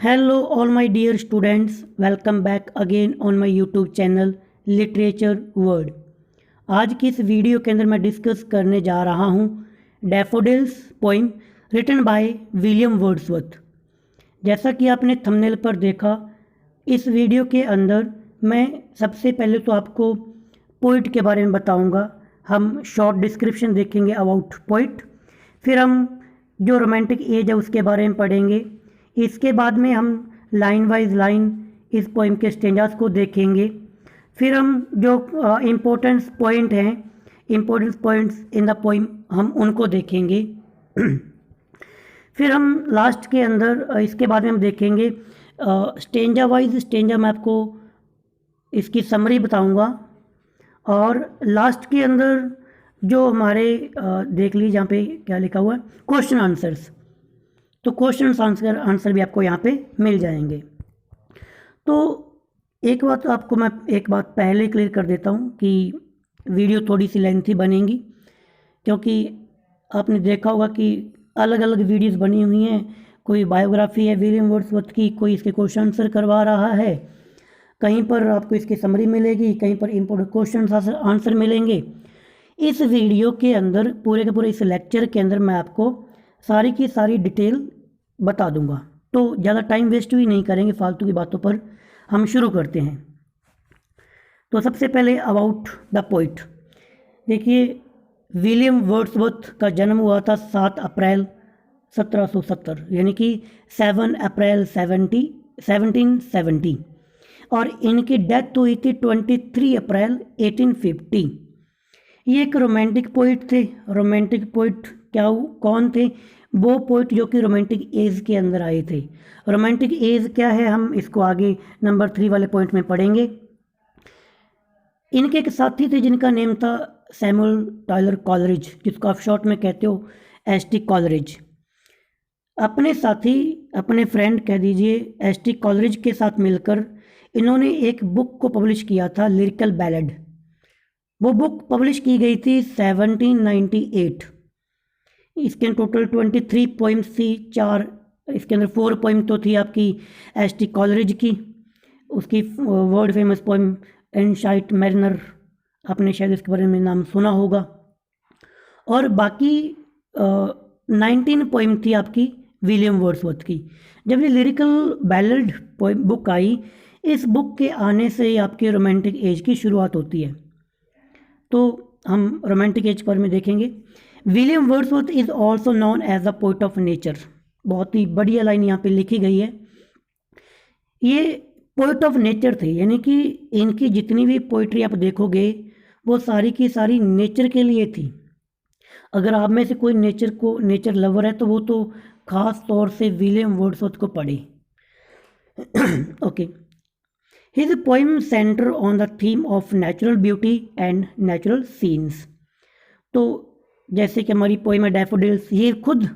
Hello, all my dear students. Welcome back again on my YouTube channel literature word. आज की इस video के अंदर मैं डिस्कस करने जा रहा हूँ daffodils poem written by William Wordsworth. जैसा कि आपने थंबनेल पर देखा, इस वीडियो के अंदर मैं सबसे पहले तो आपको पोइट के बारे में बताऊँगा। हम शॉर्ट डिस्क्रिप्शन देखेंगे अबाउट पोइट, फिर हम जो रोमांटिक एज है उसके बारे में पढ़ेंगे। इसके बाद में हम लाइन वाइज लाइन इस पोइम के स्टेंजास को देखेंगे। फिर हम जो इम्पोर्टेंस पॉइंट हैं, importance points in the poem, हम उनको देखेंगे। फिर हम लास्ट के अंदर इसके बाद में हम देखेंगे स्टेंजा वाइज स्टेंजा, मैं आपको इसकी समरी बताऊंगा। और लास्ट के अंदर जो हमारे देख लीजिए यहाँ पे क्या लिखा हुआ है, क्वेश्चन आंसर्स। तो क्वेश्चन आंसर भी आपको यहाँ पे मिल जाएंगे। तो एक बात तो आपको मैं एक बात पहले क्लियर कर देता हूँ कि वीडियो थोड़ी सी लेंथी बनेगी, क्योंकि आपने देखा होगा कि अलग अलग वीडियोस बनी हुई हैं। कोई बायोग्राफी है विलियम वर्ड्सवर्थ की, कोई इसके क्वेश्चन आंसर करवा रहा है, कहीं पर आपको इसकी समरी मिलेगी, कहीं पर इम्पोर्टेंट क्वेश्चन आंसर मिलेंगे। इस वीडियो के अंदर पूरे के पूरे इस लेक्चर के अंदर मैं आपको सारी की सारी डिटेल बता दूंगा। तो ज़्यादा टाइम वेस्ट भी नहीं करेंगे फालतू की बातों पर, हम शुरू करते हैं। तो सबसे पहले अबाउट द पोइट। देखिए, विलियम वर्ड्सवर्थ का जन्म हुआ था 7 अप्रैल 1770, यानी कि 7 अप्रैल 1770, और इनकी डेथ हुई थी 23 अप्रैल 1850। ये एक रोमांटिक पोइट थे। रोमांटिक पोइट कौन थे? वो पोइट जो कि रोमांटिक एज के अंदर आए थे। रोमांटिक एज क्या है, हम इसको आगे नंबर 3 वाले पॉइंट में पढ़ेंगे। इनके एक साथी थे जिनका नेम था सैमुअल टायलर कॉलरिज, जिसको आप शॉर्ट में कहते हो एस.टी. कॉलरिज। अपने साथी, अपने फ्रेंड कह दीजिए, एस.टी. कॉलरिज के साथ मिलकर इन्होंने एक बुक को पब्लिश किया था, लिरिकल बैलेड। वो बुक पब्लिश की गई थी 1798। इसके टोटल 23 पोइम्स थी। 4 इसके अंदर 4 पोइम तो थी आपकी एस.टी. कॉलरिज की, उसकी वर्ल्ड फेमस पोइम एनशाइट मैरिनर, आपने शायद इसके बारे में नाम सुना होगा। और बाकी 19 पोइम थी आपकी विलियम वर्ड्सवर्थ की। जब ये लिरिकल बैलेड पोइम बुक आई, इस बुक के आने से ही आपके रोमांटिक एज की शुरुआत होती है। तो हम रोमांटिक एज पर में देखेंगे। William Wordsworth is also known as the poet of nature. बहुत ही बढ़िया लाइन यहाँ पे लिखी गई है। ये पोइट ऑफ नेचर थे, यानी कि इनकी जितनी भी पोइट्री आप देखोगे वो सारी की सारी नेचर के लिए थी। अगर आप में से कोई नेचर लवर है तो वो तो खास तौर से विलियम वर्ड्सवर्थ को पढ़े। Okay. His poem center on the theme of natural beauty and natural scenes। तो जैसे कि हमारी पोइम है डैफोडिल्स, ये खुद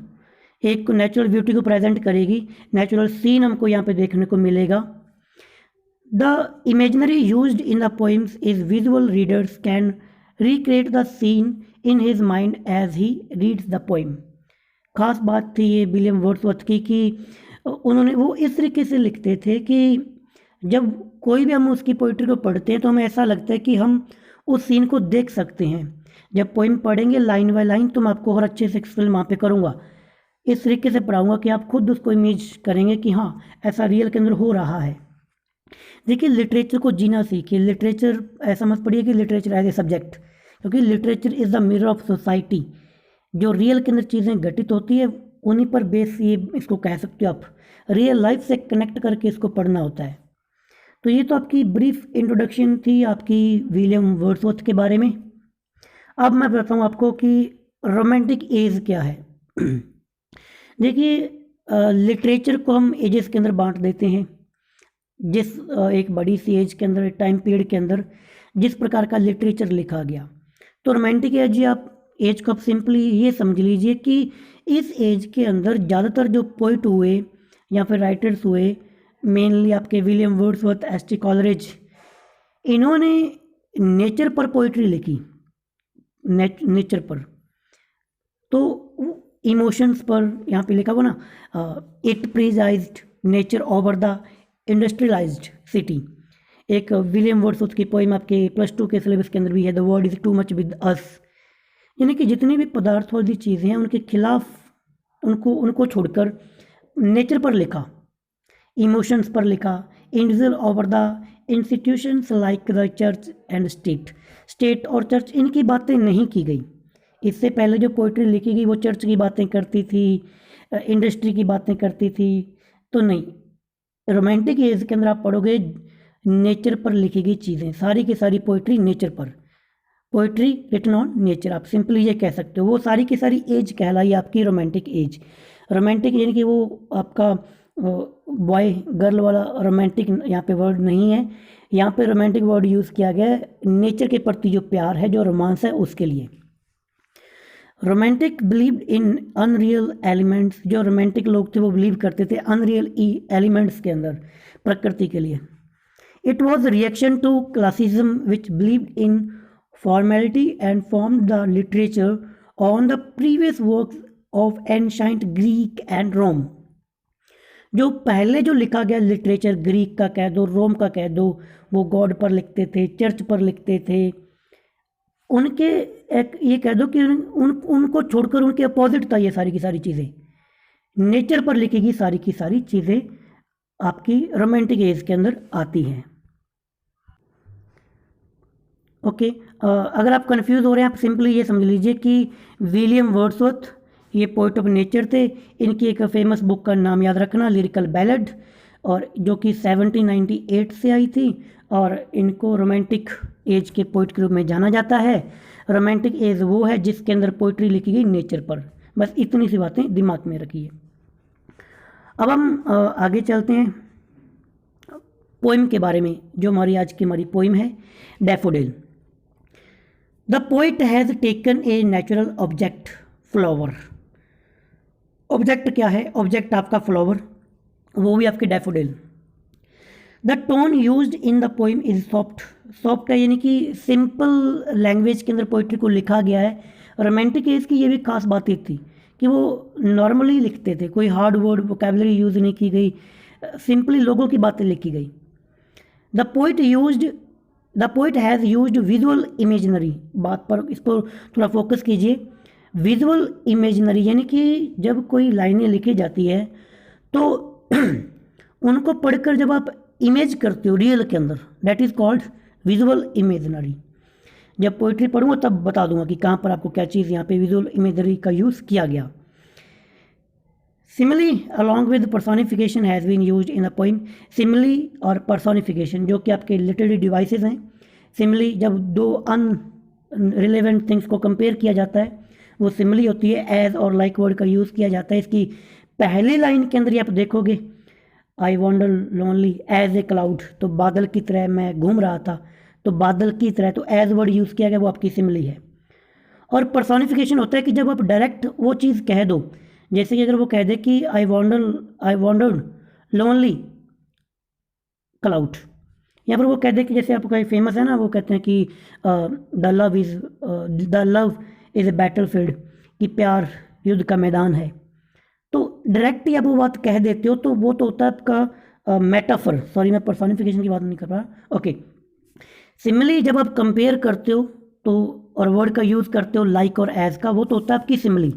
एक नेचुरल ब्यूटी को प्रेजेंट करेगी। नेचुरल सीन हमको यहाँ पे देखने को मिलेगा। The imagery used in the poems is visual, readers can recreate the scene in his mind as he reads the poem. खास बात थी ये विलियम वर्ड्सवर्थ की कि उन्होंने वो इस तरीके से लिखते थे कि जब कोई भी हम उसकी पोइट्री को पढ़ते हैं तो हमें ऐसा लगता है कि हम उस सीन को देख सकते हैं। जब पोइम पढ़ेंगे लाइन बाय लाइन तो मैं आपको और अच्छे से एक्सप्लेन वहाँ पे करूँगा, इस तरीके से पढ़ाऊँगा कि आप खुद उसको इमेज करेंगे कि हाँ ऐसा रियल के अंदर हो रहा है। देखिए, लिटरेचर को जीना सीखिए। लिटरेचर ऐसा मत पढ़िए कि लिटरेचर एज ए सब्जेक्ट, क्योंकि literature is the mirror of society. जो रियल के अंदर चीज़ें घटित होती है उन्हीं पर बेस ये इसको कह सकते हो आप। रियल लाइफ से कनेक्ट करके इसको पढ़ना होता है। तो ये तो आपकी ब्रीफ इंट्रोडक्शन थी आपकी विलियम वर्ड्सवर्थ के बारे में। अब मैं बताऊँ आपको कि रोमांटिक एज क्या है। देखिए, लिटरेचर को हम एजेस के अंदर बांट देते हैं। जिस एक बड़ी सी एज के अंदर, टाइम पीरियड के अंदर जिस प्रकार का लिटरेचर लिखा गया, तो रोमांटिक एज एज को आप सिंपली ये समझ लीजिए कि इस एज के अंदर ज़्यादातर जो पोइट हुए या फिर राइटर्स हुए, मेनली आपके विलियम वर्ड्सवर्थ, एस.टी. कॉलरिज, इन्होंने नेचर पर पोइट्री लिखी। नेचर पर, तो इमोशंस पर यहाँ पे लिखा हुआ ना, it prized nature over the industrialized city. एक विलियम वर्ड्सवर्थ की पोइम आपके +2 के सिलेबस के अंदर भी है, the world is too much with us. यानी कि जितनी भी पदार्थवादी चीज़ें हैं उनके खिलाफ उनको छोड़कर नेचर पर लिखा, इमोशंस पर लिखा, individual over the institutions like the church and state और चर्च, इनकी बातें नहीं की गई। इससे पहले जो पोइट्री लिखी गई वो चर्च की बातें करती थी, इंडस्ट्री की बातें करती थी, तो नहीं, रोमांटिक एज के अंदर आप पढ़ोगे नेचर पर लिखी गई चीज़ें, सारी की सारी पोइट्री नेचर पर, पोइट्री रिटन ऑन नेचर, आप सिंपली ये कह सकते हो। वो सारी की सारी एज कहलाई आपकी रोमांटिक एज। रोमांटिक यानी कि वो आपका बॉय गर्ल वाला रोमांटिक यहाँ पे वर्ड नहीं है, यहाँ पे रोमांटिक वर्ड यूज़ किया गया है नेचर के प्रति जो प्यार है, जो रोमांस है, उसके लिए। Romantic believed in unreal elements, जो रोमांटिक लोग थे वो बिलीव करते थे अनरियल एलिमेंट्स के अंदर, प्रकृति के लिए। It was reaction to classism which believed in formality and formed the literature on the previous works of ancient Greek and Rome। जो पहले जो लिखा गया लिटरेचर, ग्रीक का कह दो, रोम का कह दो, वो गॉड पर लिखते थे, चर्च पर लिखते थे, उनके एक ये कह दो कि उनको छोड़कर उनके अपोजिट था ये सारी की सारी चीज़ें। नेचर पर लिखेगी सारी की सारी चीज़ें आपकी रोमांटिक एज के अंदर आती हैं। ओके, अगर आप कंफ्यूज हो रहे हैं, आप सिंपली ये समझ लीजिए कि विलियम वर्ड्सवर्थ ये पोइट ऑफ नेचर थे। इनकी एक फेमस बुक का नाम याद रखना, लिरिकल बैलेड, और जो कि 1798 से आई थी, और इनको रोमांटिक एज के पोइट के रूप में जाना जाता है। रोमांटिक एज वो है जिसके अंदर पोइट्री लिखी गई नेचर पर। बस इतनी सी बातें दिमाग में रखिए। अब हम आगे चलते हैं पोइम के बारे में, जो हमारी पोइम है daffodil. The poet has taken a natural object, flower. Object क्या है? ऑब्जेक्ट आपका फ्लावर, वो भी आपके daffodil. The tone used in the poem is soft. Soft है यानी कि सिंपल लैंग्वेज के अंदर पोइट्री को लिखा गया है। रोमांटिक एज की ये भी खास बात थी कि वो नॉर्मली लिखते थे, कोई हार्ड वर्ड वोकैबुलरी यूज़ नहीं की गई, सिंपली लोगों की बातें लिखी गई। The poet has used visual imaginary, बात पर इस पर थोड़ा फोकस कीजिए। विजुअल इमेजनरी यानी कि जब कोई लाइनें लिखी जाती है तो उनको पढ़कर जब आप इमेज करते हो रियल के अंदर, that is called visual imaginary. जब पोइट्री पढ़ूंगा तब बता दूंगा कि कहाँ पर आपको क्या चीज़ यहाँ पे विजुअल इमेजनरी का यूज़ किया गया। Simile along with personification has been used in a poem. Simile और पर्सोनिफिकेशन जो कि आपके लिटरेरी डिवाइसेस हैं। सिमिली जब दो अनरिलेवेंट थिंग्स को कंपेयर किया जाता है वो सिमिली होती है। एज और लाइक वर्ड का यूज़ किया जाता है। इसकी पहली लाइन के अंदर आप देखोगे, I wander lonely as a cloud, तो बादल की तरह मैं घूम रहा था, तो बादल की तरह, तो एज वर्ड यूज़ किया गया, वो आपकी सिमिली है। और पर्सोनिफिकेशन होता है कि जब आप डायरेक्ट वो चीज़ कह दो, जैसे कि अगर वो कह दे कि आई वॉन्डर्ड लोनली क्लाउड, या फिर वो कह दे कि जैसे आपका फेमस है ना, वो कहते हैं कि the love is a battle field, कि प्यार युद्ध का मैदान है। तो डायरेक्ट ही आप वो बात कह देते हो तो वो तो होता है आपका मेटाफर। सॉरी, मैं पर्सोनिफिकेशन की बात नहीं कर रहा। ओके, सिमिली जब आप कंपेयर करते हो तो और वर्ड का यूज़ करते हो लाइक और एज का, वो तो होता है आपकी सिमिली।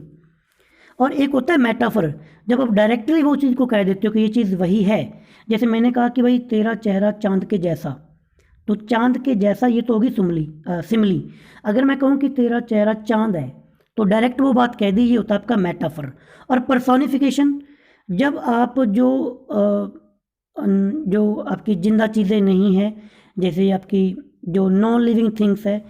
और एक होता है मेटाफर, जब आप डायरेक्टली वो चीज़ को कह देते हो कि ये चीज़ वही है। जैसे मैंने कहा कि भाई तेरा चेहरा चांद के जैसा, तो चांद के जैसा ये तो होगी सिमिली। अगर मैं कहूँ कि तेरा चेहरा चांद है तो डायरेक्ट वो बात कह दी, ये होता है आपका मेटाफर। और पर्सोनिफिकेशन जब आप जो आपकी जिंदा चीज़ें नहीं हैं, जैसे आपकी जो नॉन लिविंग थिंग्स है,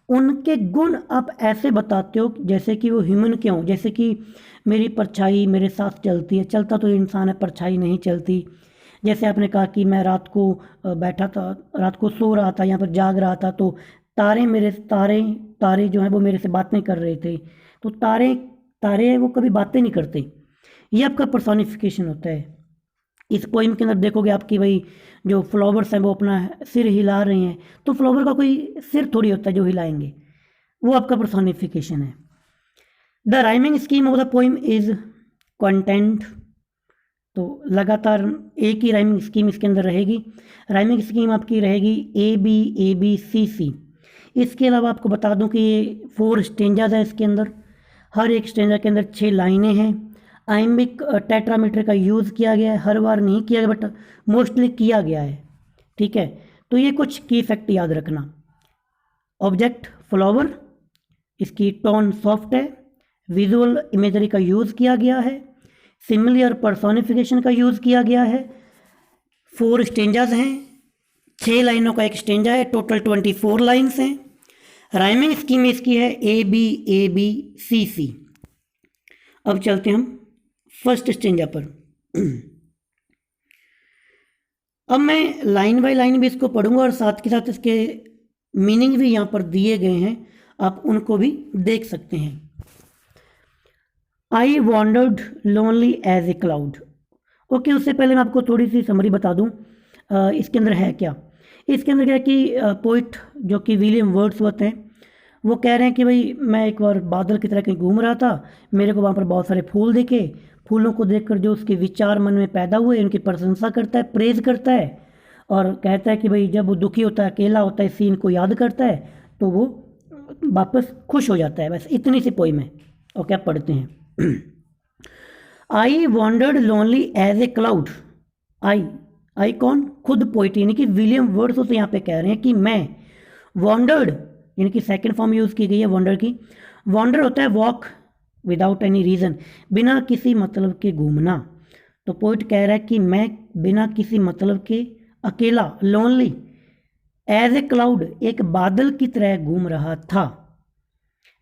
उनके गुण आप ऐसे बताते हो जैसे कि वो ह्यूमन के हों। जैसे कि मेरी परछाई मेरे साथ चलती है, चलता तो इंसान है, परछाई नहीं चलती। जैसे आपने कहा कि मैं रात को बैठा था, रात को सो रहा था, यहाँ पर जाग रहा था, तो तारे जो हैं वो मेरे से बातें कर रहे थे। तो तारे वो कभी बातें नहीं करते। ये आपका पर्सोनिफिकेशन होता है। इस पोइम के अंदर देखोगे आपकी भाई जो फ्लावर्स हैं वो अपना सिर हिला रहे हैं, तो फ्लावर का कोई सिर थोड़ी होता है जो हिलाएंगे, वो आपका पर्सोनिफिकेशन है। The rhyming scheme of the poem is content, तो लगातार एक ही राइमिंग स्कीम इसके अंदर रहेगी। राइमिंग स्कीम आपकी रहेगी ए बी सी सी। इसके अलावा आपको बता दूं कि ये 4 स्टेंजाज है इसके अंदर। हर एक स्टेंजा के अंदर 6 लाइनें हैं। आइम्बिक टेट्रामीटर का यूज़ किया गया है, हर बार नहीं किया गया बट मोस्टली किया गया है। ठीक है, तो ये कुछ की फैक्ट याद रखना। ऑब्जेक्ट फ्लावर, इसकी टोन सॉफ्ट है। विजुअल इमेजरी का यूज़ किया गया है। सिमिली और पर्सोनिफिकेशन का यूज़ किया गया है। 4 स्टेंजाज हैं, 6 लाइनों का एक स्टेंजा है, टोटल 24 लाइन्स हैं। राइमिंग स्कीम इसकी है ए बी सी सी। अब चलते हम फर्स्ट स्टेंजा पर। अब मैं लाइन बाय लाइन भी इसको पढ़ूंगा और साथ के साथ इसके मीनिंग भी यहाँ पर दिए गए हैं, आप उनको भी देख सकते हैं। I wandered lonely as a cloud. Okay, उससे पहले मैं आपको थोड़ी सी समरी बता दूं इसके अंदर है क्या। इसके अंदर क्या है कि पोइट जो कि विलियम वर्ड्सवर्थ हैं, वो कह रहे हैं कि भाई मैं एक बार बादल की तरह कहीं घूम रहा था, मेरे को वहाँ पर बहुत सारे फूल दिखे। फूलों को देखकर जो उसके विचार मन में पैदा हुए, उनकी प्रशंसा करता है, प्रेज करता है और कहता है कि भाई जब वो दुखी होता है, अकेला होता है, सीन को याद करता है तो वो वापस खुश हो जाता है। बस इतनी सी पोइम है। ओके, आप पढ़ते हैं। I wandered lonely as a cloud. I कौन? खुद पोइट यानी कि विलियम वर्ड्सवर्थ यहाँ पे कह रहे हैं कि मैं वॉन्डर्ड, यानी कि सेकंड फॉर्म यूज़ की गई है वॉन्डर की। वॉन्डर होता है वॉक विदाउट एनी रीज़न, बिना किसी मतलब के घूमना। तो पोइट कह रहा है कि मैं बिना किसी मतलब के अकेला, लोनली, एज ए क्लाउड, एक बादल की तरह घूम रहा था।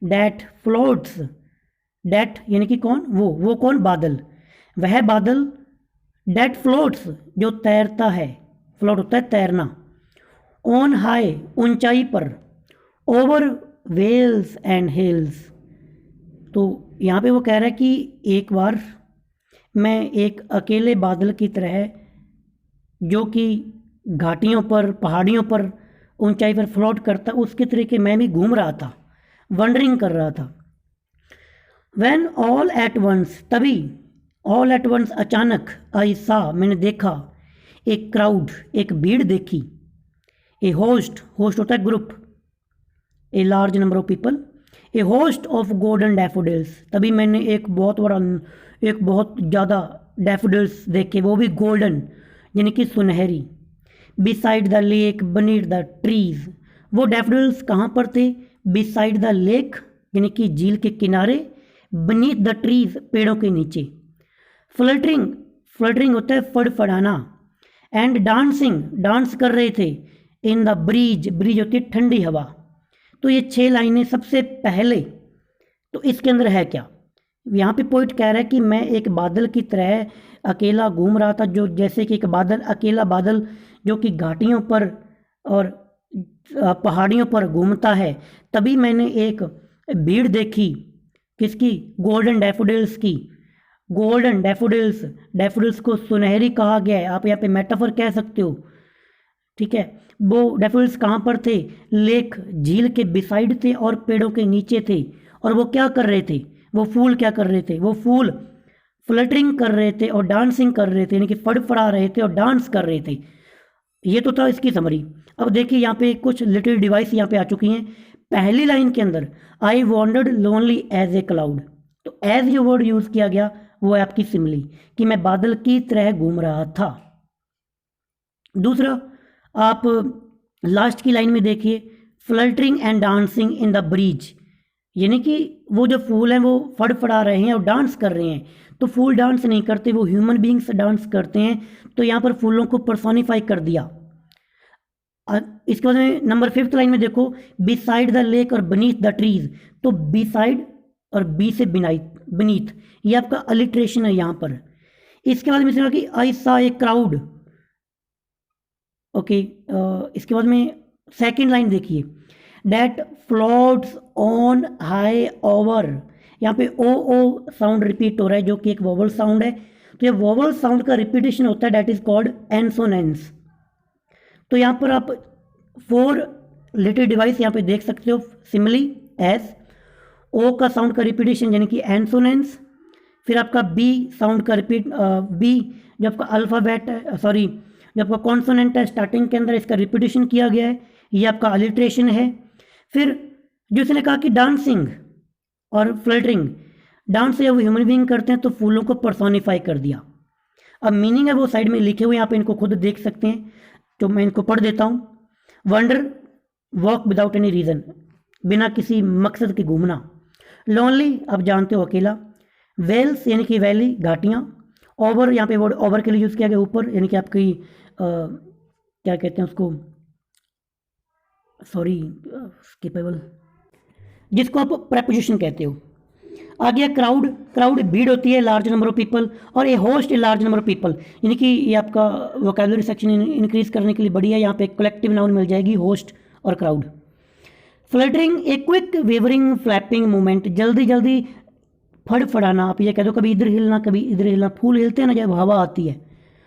डैट फ्लोट्स, डैट यानी कि कौन? वो कौन? बादल। वह बादल डैट फ्लोट्स, जो तैरता है। फ्लोट होता है तैरना। ऑन हाई, ऊंचाई पर। Over vales and hills. तो यहाँ पे वो कह रहा है कि एक बार मैं एक अकेले बादल की तरह, जो कि घाटियों पर, पहाड़ियों पर, ऊंचाई पर फ्लोट करता, उसके तरीके मैं भी घूम रहा था, वंडरिंग कर रहा था। When all at once, तभी, all at once, अचानक, I saw, मैंने देखा, एक क्राउड, एक भीड़ देखी। ए होस्ट, होस्ट होता है group, A large number of people. A host of golden daffodils, तभी मैंने एक बहुत ज़्यादा डैफोडिल्स देखे, वो भी गोल्डन यानी कि सुनहरी। Beside the lake, बनीथ the trees. वो डैफोडिल्स कहाँ पर थे? बिसाइड द लेक यानी कि झील के किनारे, बनीथ द ट्रीज, पेड़ों के नीचे। फ्लटरिंग, फ्लटरिंग होता है फड़फड़ाना। एंड डांसिंग, डांस कर रहे थे। इन द ब्रीज, ब्रीज होती है ठंडी हवा। तो ये 6 लाइनें सबसे पहले। तो इसके अंदर है क्या? यहाँ पे पोइट कह रहा है कि मैं एक बादल की तरह अकेला घूम रहा था, जो जैसे कि एक बादल, अकेला बादल जो कि घाटियों पर और पहाड़ियों पर घूमता है। तभी मैंने एक भीड़ देखी, किसकी? गोल्डन डैफोडिल्स की। गोल्डन डैफोडिल्स, डैफोडिल्स को सुनहरी कहा गया है, आप यहाँ पे मेटाफर कह सकते हो। ठीक है, वो डैफोडिल्स कहाँ पर थे? लेक, झील के बिसाइड थे और पेड़ों के नीचे थे। और वो क्या कर रहे थे? वो फूल क्या कर रहे थे? वो फूल फ्लटरिंग कर रहे थे और डांसिंग कर रहे थे, यानी कि फड़फड़ा रहे थे और डांस कर रहे थे। ये तो था इसकी समरी। अब देखिए यहाँ पे कुछ लिटिल डिवाइस यहाँ पे आ चुकी हैं। पहली लाइन के अंदर I wandered lonely as a cloud, तो एज ये वर्ड यूज किया गया, वो है आपकी सिमिली, कि मैं बादल की तरह घूम रहा था। दूसरा, आप लास्ट की लाइन में देखिए, fluttering and dancing in the breeze, यानी कि वो जो फूल हैं वो फड़फड़ा रहे हैं और डांस कर रहे हैं। तो फूल डांस नहीं करते, वो ह्यूमन बींग्स डांस करते हैं। तो यहाँ पर फूलों को पर्सोनिफाई कर दिया। इसके बाद में नंबर 5th लाइन में देखो, बिसाइड द लेक और बनीथ द ट्रीज। तो बिसाइड और बी से बीनीथ, ये आपका अलिट्रेशन है यहाँ पर। इसके बाद में कि आई सा ए क्राउड। ओके, इसके बाद में सेकेंड लाइन देखिए, that floats on high over. यहाँ पे ओ साउंड रिपीट हो रहा है, जो कि एक वोवल साउंड है। तो ये वोवल साउंड का रिपीटेशन होता है, डैट इज कॉल्ड एंसोनेंस। तो यहाँ पर आप 4 लिटिल डिवाइस यहाँ पे देख सकते हो, सिमिली, एस, ओ का साउंड का रिपीटेशन यानी कि एंसोनेंस, फिर आपका बी साउंड का रिपीट, बी जो आपका अल्फ़ाबेट है, सॉरी जो आपका कॉन्सोनेंट है स्टार्टिंग के अंदर, इसका रिपीटेशन किया गया है, ये आपका अलिट्रेशन है। फिर जो इसने कहा कि डांसिंग और फ्लटरिंग, डांस जब ह्यूमन बीइंग करते हैं तो फूलों को पर्सोनिफाई कर दिया। अब मीनिंग है वो साइड में लिखे हुए, यहाँ पे इनको खुद देख सकते हैं, तो मैं इनको पढ़ देता हूँ। Wonder, walk without any reason, बिना किसी मकसद के घूमना। लोनली, आप जानते हो अकेला। वेल्स यानी कि वैली, घाटियाँ। ओवर, यहाँ पे वर्ड ओवर के लिए यूज़ किया गया, ऊपर, यानी कि आपकी क्या कहते हैं उसको, सॉरी स्किपेबल, जिसको आप प्रेपोजिशन कहते हो। आ गया क्राउड, क्राउड भीड़ होती है, लार्ज नंबर ऑफ पीपल, और a host a large number of people, यानी कि ये आपका वोकैबुलरी सेक्शन इंक्रीज करने के लिए बढ़िया, यहाँ पे कलेक्टिव नाउन मिल जाएगी, होस्ट और crowd. Fluttering, a quick wavering flapping movement, जल्दी जल्दी फड़फड़ाना, आप ये कह दो, कभी इधर हिलना कभी इधर हिलना, फूल हिलते हैं ना जब हवा आती है,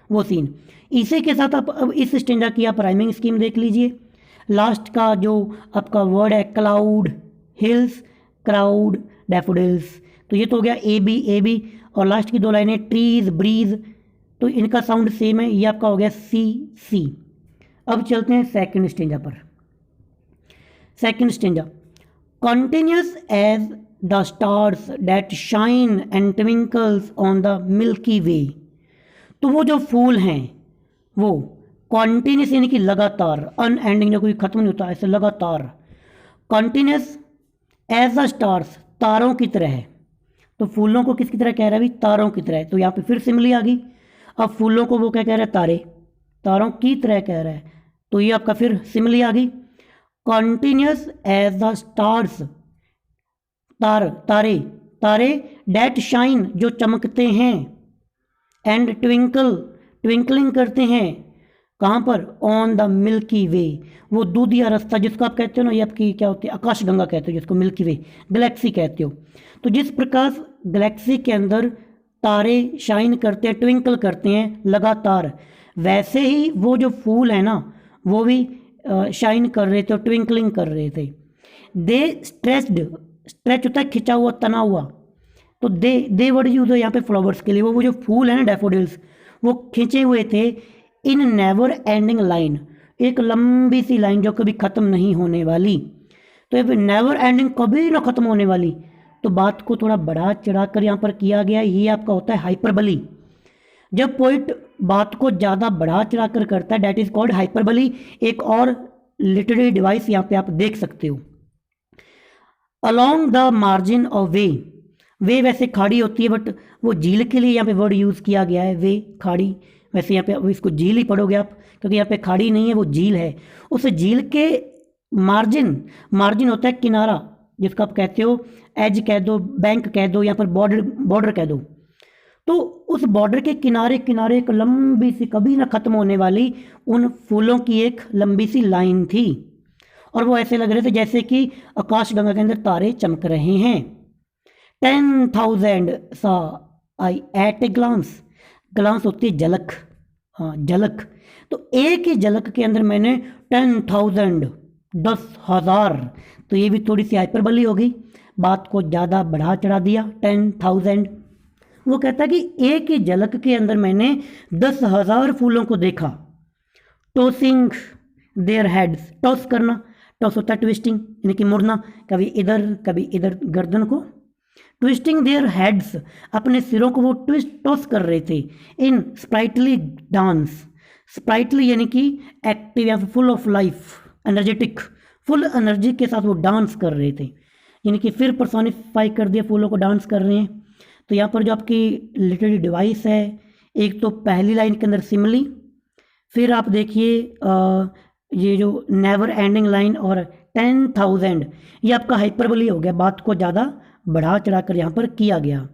वो सीन। इसी के साथ आप अब इस स्टेंजा की आप राइमिंग स्कीम देख लीजिए। लास्ट का जो आपका वर्ड है क्लाउड, हिल्स, क्राउड, डैफोडिल्स, तो ये तो हो गया ए बी, और लास्ट की दो लाइनें ट्रीज, ब्रीज, तो इनका साउंड सेम है, ये आपका हो गया सी। अब चलते हैं सेकंड स्टेंजा पर। Second stanza, continuous as the stars that shine and twinkles on the milky way, तो वो जो फूल हैं वो कॉन्टीन्यूस यानी कि लगातार, अनएंडिंग, जो कोई खत्म नहीं होता, ऐसे लगातार। कॉन्टीन्यूस एज द स्टार्स, तारों की तरह है, तो फूलों को किसकी तरह कह रहा है भाई, तारों की तरह, तो यहाँ पे फिर सिमिली आ गई। अब फूलों को वो क्या कह रहा है, तारे, तारों की तरह कह रहा है, तो ये आपका फिर सिमिली आ गई। कॉन्टीन्यूस एज द स्टार्स, तारे, तारे, डेट शाइन, जो चमकते हैं, एंड ट्विंकल, ट्विंकलिंग करते हैं, कहाँ पर, ऑन द मिल्की वे, वो दूधिया रास्ता जिसको आप कहते हो ना, ये आपकी क्या होती है, आकाशगंगा कहते हो जिसको, मिल्की वे, गैलेक्सी कहते हो। तो जिस प्रकार गैलेक्सी के अंदर तारे शाइन करते हैं, ट्विंकल करते हैं लगातार, वैसे ही वो जो फूल है ना वो भी शाइन कर रहे थे और ट्विंकलिंग कर रहे थे। दे स्ट्रेच्ड, स्ट्रेच होता है खिंचा हुआ, तना हुआ, तो दे वर्ड यूज है यहाँ पे फ्लावर्स के लिए, वो जो फूल है ना डैफोडिल्स, वो खिंचे हुए थे इन नेवर एंडिंग लाइन, एक लंबी सी लाइन जो कभी ख़त्म नहीं होने वाली। तो ये नेवर एंडिंग, कभी ना ख़त्म होने वाली, तो बात को थोड़ा बढ़ा चढ़ा कर यहाँ पर किया गया, ये आपका होता है हाइपरबली। जब पोइट बात को ज़्यादा बढ़ा चढ़ा कर करता है, डैट इज़ कॉल्ड हाइपरबली। एक और लिटरेरी डिवाइस यहाँ पे आप देख सकते हो। Along the margin of way, वे वैसे खाड़ी होती है, बट वो झील के लिए यहाँ पे वर्ड यूज़ किया गया है, वे खाड़ी, वैसे यहाँ पे इसको झील ही पढ़ोगे आप, क्योंकि यहाँ पे खाड़ी नहीं है, वो झील है। उस झील के मार्जिन, मार्जिन होता है किनारा, जिसको आप कहते हो एज कह दो, बैंक कह दो, यहाँ पर बॉर्डर कह दो, तो उस बॉर्डर के किनारे किनारे एक लंबी सी, कभी ना ख़त्म होने वाली उन फूलों की एक लंबी सी लाइन थी, और वो ऐसे लग रहे थे जैसे कि आकाशगंगा के अंदर तारे चमक रहे हैं। 10,000 सा आई एट ए ग्लांस, ग्लांस होती है झलक, हाँ झलक, तो एक ही झलक के अंदर मैंने 10,000, 10,000, तो ये भी थोड़ी सी हाइपरबली हो गई, बात को ज़्यादा बढ़ा चढ़ा दिया, 10,000। वो कहता है कि एक ही झलक के अंदर मैंने 10,000 फूलों को देखा। टॉसिंग देयर हेड्स, टॉस करना, टॉस होता है ट्विस्टिंग यानी कि मुड़ना, कभी इधर गर्दन को, ट्विस्टिंग देयर हेड्स, अपने सिरों को वो ट्विस्ट टॉस कर रहे थे। इन स्प्राइटली डांस, स्प्राइटली यानी कि एक्टिव या full of life, energetic, full energy के साथ वो डांस कर रहे थे, यानी कि फिर पर्सोनिफाई कर दिया, फूलों को डांस कर रहे हैं। तो यहाँ पर जो आपकी लिटरेरी डिवाइस है, एक तो पहली लाइन के अंदर सिमिली, फिर आप देखिए ये जो नेवर एंडिंग लाइन और 10,000, ये आपका हाइपरबली हो गया, बात को ज़्यादा बढ़ा चढ़ा कर यहाँ पर किया गया।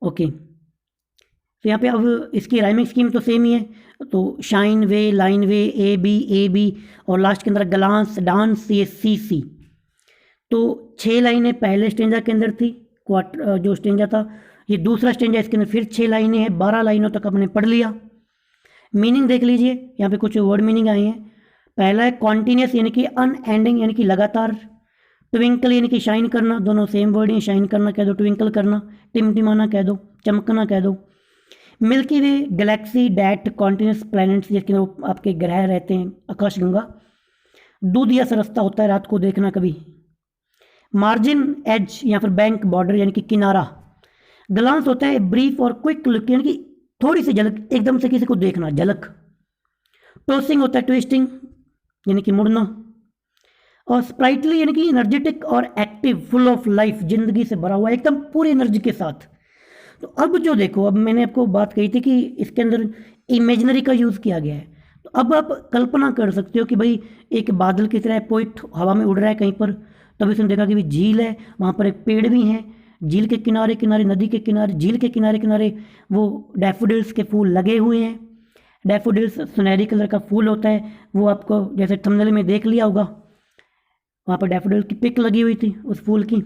ओके, तो यहाँ पे अब इसकी राइमिंग स्कीम तो सेम ही है, तो shine way, line way, A B, और लास्ट के अंदर ग्लांस, डांस, ये सी। तो 6 लाइनें पहले स्टेंजा के अंदर थी, क्वार्टर जो स्टेंजा था, ये दूसरा स्टेंजा, इसके अंदर फिर 6 लाइनें हैं, 12 लाइनों तक आपने पढ़ लिया। मीनिंग देख लीजिए, यहाँ पे कुछ वर्ड मीनिंग आए हैं। पहला है कॉन्टीन्यूस यानी कि अनएंडिंग यानी कि लगातार, ट्विंकल यानी कि शाइन करना, दोनों सेम वर्ड हैं, शाइन करना कह दो, ट्विंकल करना, टिमटिमाना कह दो, चमकना कह दो। Milky way Galaxy that continuous planets, जिसके आपके ग्रह रहते हैं, आकाशगंगा। दूधिया सा रास्ता होता है रात को देखना कभी। मार्जिन एज या फिर बैंक बॉर्डर यानी कि किनारा। ग्लांस होता है ब्रीफ और क्विक लुक यानी कि थोड़ी सी झलक, एकदम से किसी को देखना, झलक। टॉसिंग होता है ट्विस्टिंग यानी कि मुड़ना। और स्प्राइटली यानी कि एनर्जेटिक और एक्टिव, फुल ऑफ लाइफ, जिंदगी से भरा हुआ एकदम पूरी एनर्जी के साथ। तो अब जो देखो, अब मैंने आपको बात कही थी कि इसके अंदर इमेजिनरी का यूज़ किया गया है। तो अब आप कल्पना कर सकते हो कि भाई एक बादल की तरह पोइट हवा में उड़ रहा है कहीं पर, तभी उसने देखा कि भाई झील है, वहाँ पर एक पेड़ भी हैं, झील के किनारे किनारे, नदी के किनारे, झील के किनारे किनारे वो डैफोडिल्स के फूल लगे हुए हैं। डैफोडिल्स सुनहरी कलर का फूल होता है, वो आपको जैसे थंबनेल में देख लिया होगा, वहाँ पर डैफोडिल की पिक लगी हुई थी उस फूल की।